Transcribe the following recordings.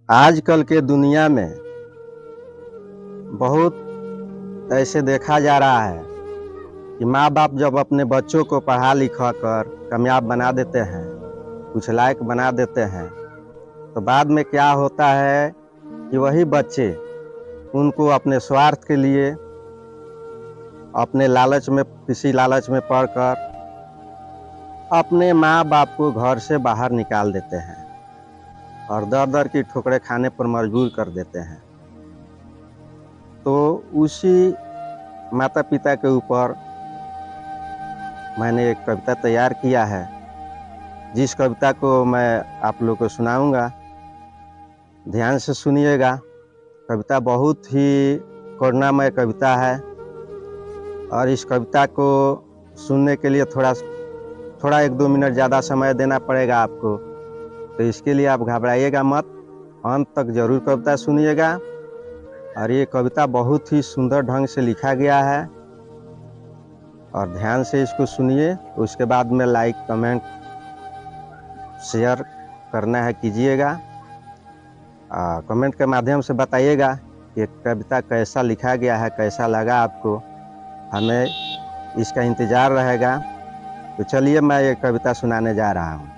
आजकल के दुनिया में बहुत ऐसे देखा जा रहा है कि माँ बाप जब अपने बच्चों को पढ़ा लिखा कर कामयाब बना देते हैं, कुछ लायक बना देते हैं, तो बाद में क्या होता है कि वही बच्चे उनको अपने स्वार्थ के लिए, अपने लालच में, किसी लालच में पड़कर अपने माँ बाप को घर से बाहर निकाल देते हैं और दर दर की ठोकरें खाने पर मजबूर कर देते हैं। तो उसी माता पिता के ऊपर मैंने एक कविता तैयार किया है, जिस कविता को मैं आप लोगों को सुनाऊंगा। ध्यान से सुनिएगा। कविता बहुत ही करुणामय कविता है और इस कविता को सुनने के लिए थोड़ा 1-2 मिनट ज़्यादा समय देना पड़ेगा आपको, तो इसके लिए आप घबराइएगा मत, अंत तक जरूर कविता सुनिएगा। और ये कविता बहुत ही सुंदर ढंग से लिखा गया है और ध्यान से इसको सुनिए। उसके बाद में लाइक, कमेंट, शेयर करना है कीजिएगा। कमेंट के माध्यम से बताइएगा कि कविता कैसा लिखा गया है, कैसा लगा आपको, हमें इसका इंतज़ार रहेगा। तो चलिए मैं ये कविता सुनाने जा रहा हूँ।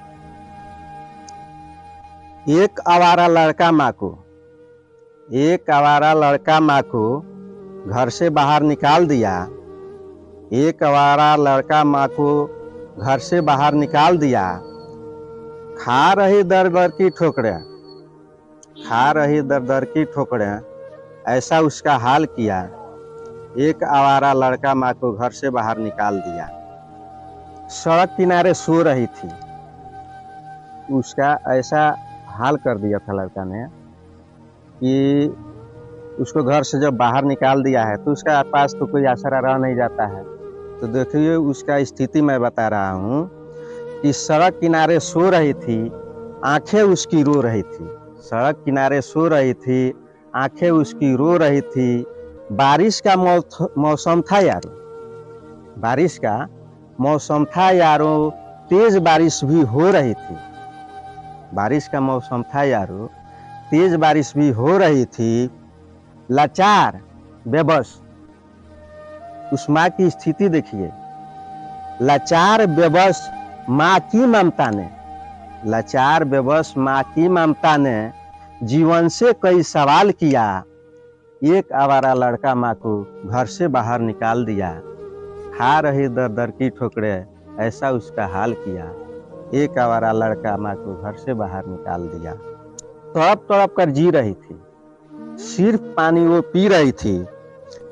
एक आवारा लड़का माँ को घर से बाहर निकाल दिया। एक आवारा लड़का माँ को घर से बाहर निकाल दिया। खा रही दर दर की ठोकरें, ऐसा उसका हाल किया। एक आवारा लड़का माँ को घर से बाहर निकाल दिया। सड़क किनारे सो रही थी। उसका ऐसा हाल कर दिया था लड़का ने कि उसको घर से जब बाहर निकाल दिया है तो उसका पास तो कोई आसरा रह नहीं जाता है। तो देखिए उसका स्थिति मैं बता रहा हूँ कि सड़क किनारे सो रही थी, आंखें उसकी रो रही थी। सड़क किनारे सो रही थी, आंखें उसकी रो रही थी। बारिश का मौसम था यारो, बारिश का मौसम था यारो, तेज बारिश भी हो रही थी। बारिश का मौसम था यारो, तेज बारिश भी हो रही थी। लाचार बेबस, उस माँ की स्थिति देखिए। लाचार बेबस माँ की ममता ने, लाचार बेबस माँ की ममता ने जीवन से कई सवाल किया। एक आवारा लड़का माँ को घर से बाहर निकाल दिया। खा रही दर दर की ठोकरें, ऐसा उसका हाल किया। एक आवारा लड़का माँ को घर से बाहर निकाल दिया। तड़प तड़प कर जी रही थी, सिर्फ पानी वो पी रही थी।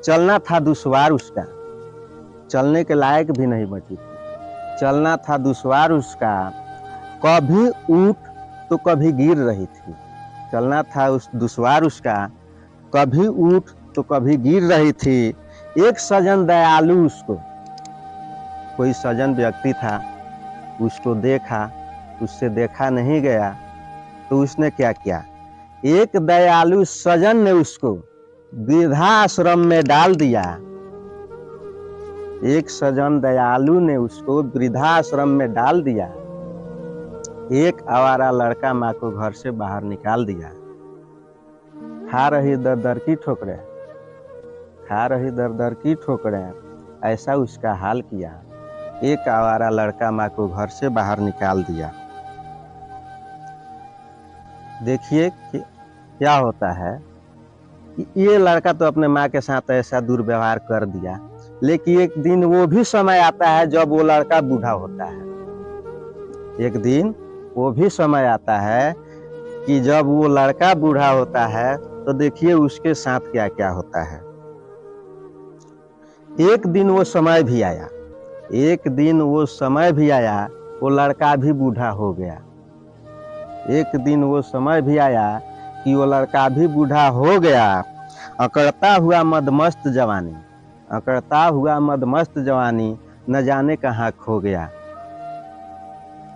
चलना था दुश्वार उसका, चलने के लायक भी नहीं बची थी। चलना था दुश्वार उसका, कभी उठ तो कभी गिर रही थी। चलना था उस दुश्वार उसका, कभी उठ तो कभी गिर रही थी। एक सजन दयालु उसको, कोई सजन व्यक्ति था, उसको देखा, उससे देखा नहीं गया, तो उसने क्या किया? एक दयालु सजन ने उसको वृद्धाश्रम में डाल दिया। एक सजन दयालु ने उसको वृद्धाश्रम में डाल दिया। एक आवारा लड़का माँ को घर से बाहर निकाल दिया। खा रही दर दर की ठोकरें, खा रही दर दर की ठोकरें, ऐसा उसका हाल किया। एक आवारा लड़का माँ को घर से बाहर निकाल दिया। देखिए क्या होता है कि ये लड़का तो अपने माँ के साथ ऐसा दुर्व्यवहार कर दिया, लेकिन एक दिन वो भी समय आता है जब वो लड़का बूढ़ा होता है। एक दिन वो भी समय आता है कि जब वो लड़का बूढ़ा होता है, तो देखिए उसके साथ क्या क्या होता है। एक दिन वो समय भी आया, एक दिन वो समय भी आया, वो लड़का भी बूढ़ा हो गया। एक दिन वो समय भी आया कि वो लड़का भी बूढ़ा हो गया। अकड़ता हुआ मदमस्त जवानी, अकड़ता हुआ मदमस्त जवानी, न जाने कहाँ खो गया।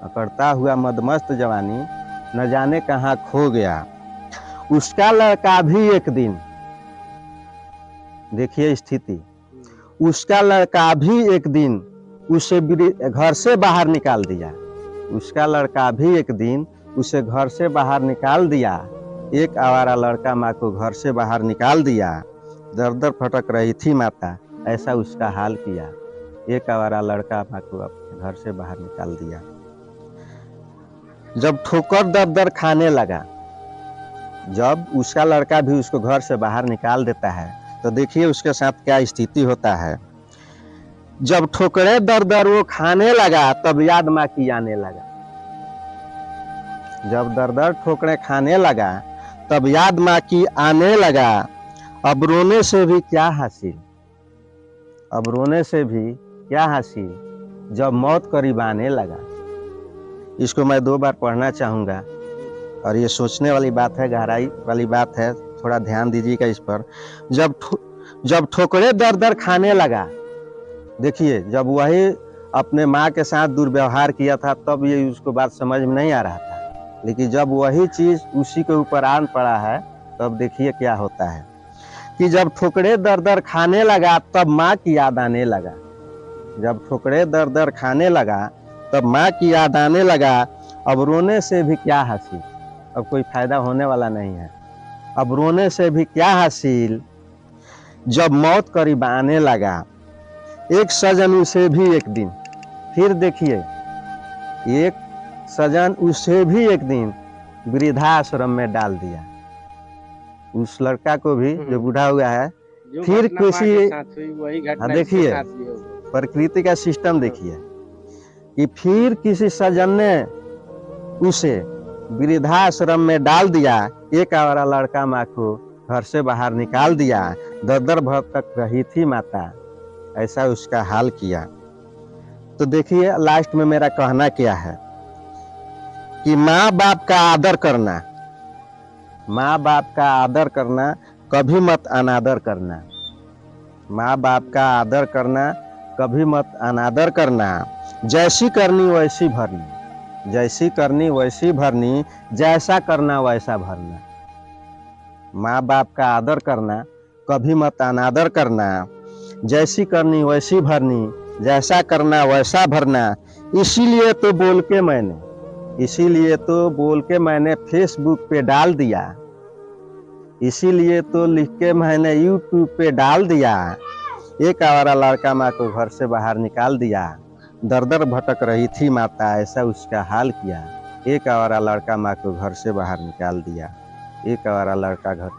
अकड़ता हुआ मदमस्त जवानी, न जाने कहाँ खो गया। उसका लड़का भी एक दिन, देखिए स्थिति, उसका लड़का भी एक दिन उसे घर से बाहर निकाल दिया। उसका लड़का भी एक दिन उसे घर से बाहर निकाल दिया। एक आवारा लड़का माँ को घर से बाहर निकाल दिया। दर दर भटक रही थी माता, ऐसा उसका हाल किया। एक आवारा लड़का माँ को अपने घर से बाहर निकाल दिया। जब ठोकर दर दर खाने लगा, जब उसका लड़का भी उसको घर से बाहर निकाल देता है तो देखिए उसके साथ क्या स्थिति होता है। जब ठोकरे दर दर वो खाने लगा तब याद माँ की आने लगा। जब दर दर ठोकरे खाने लगा तब याद माँ की आने लगा। अब रोने से भी क्या हासिल, अब रोने से भी क्या हासिल, जब मौत करीब आने लगा। इसको मैं 2 बार पढ़ना चाहूँगा और ये सोचने वाली बात है, गहराई वाली बात है, थोड़ा ध्यान दीजिएगा इस पर। जब ठोकरे दर दर खाने लगा, देखिए जब वही अपने माँ के साथ दुर्व्यवहार किया था तब ये उसको बात समझ में नहीं आ रहा था, लेकिन जब वही चीज उसी के ऊपर आन पड़ा है तब देखिए क्या होता है कि जब ठोकरे दर दर खाने लगा तब माँ की याद आने लगा। जब ठोकरे दर दर खाने लगा तब माँ की याद आने लगा। अब रोने से भी क्या हासिल, अब कोई फायदा होने वाला नहीं है। अब रोने से भी क्या हासिल, जब मौत करीब आने लगा। एक सजन उसे भी एक दिन, फिर देखिए एक सजन उसे भी एक दिन वृद्धाश्रम में डाल दिया। उस लड़का को भी जो बूढ़ा हुआ है, फिर किसी देखिए प्रकृति का सिस्टम देखिए कि फिर किसी सजन ने उसे वृद्धाश्रम में डाल दिया। एक आवारा लड़का माँ को घर से बाहर निकाल दिया। दर दर भटक रही थी माता, ऐसा उसका हाल किया। तो देखिए लास्ट में मेरा कहना क्या है कि माँ बाप का आदर करना, माँ बाप का आदर करना, कभी मत अनादर करना। माँ बाप का आदर करना, कभी मत अनादर करना। जैसी करनी वैसी भरनी, जैसी करनी वैसी भरनी, जैसा करना वैसा भरना। माँ बाप का आदर करना, कभी मत अनादर करना। जैसी करनी वैसी भरनी, जैसा करना वैसा भरना। इसीलिए तो बोल के मैंने, इसीलिए तो बोल के मैंने फेसबुक पे डाल दिया, इसीलिए तो लिख के मैंने यूट्यूब पे डाल दिया। एक आवारा लड़का माँ को घर से बाहर निकाल दिया। दर दर भटक रही थी माता, ऐसा उसका हाल किया। एक आवारा लड़का माँ को घर से बाहर निकाल दिया। एक आवारा लड़का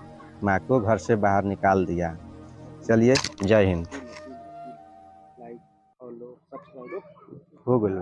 माँ को घर से बाहर निकाल दिया। चलिए, जय हिंद। हो गया।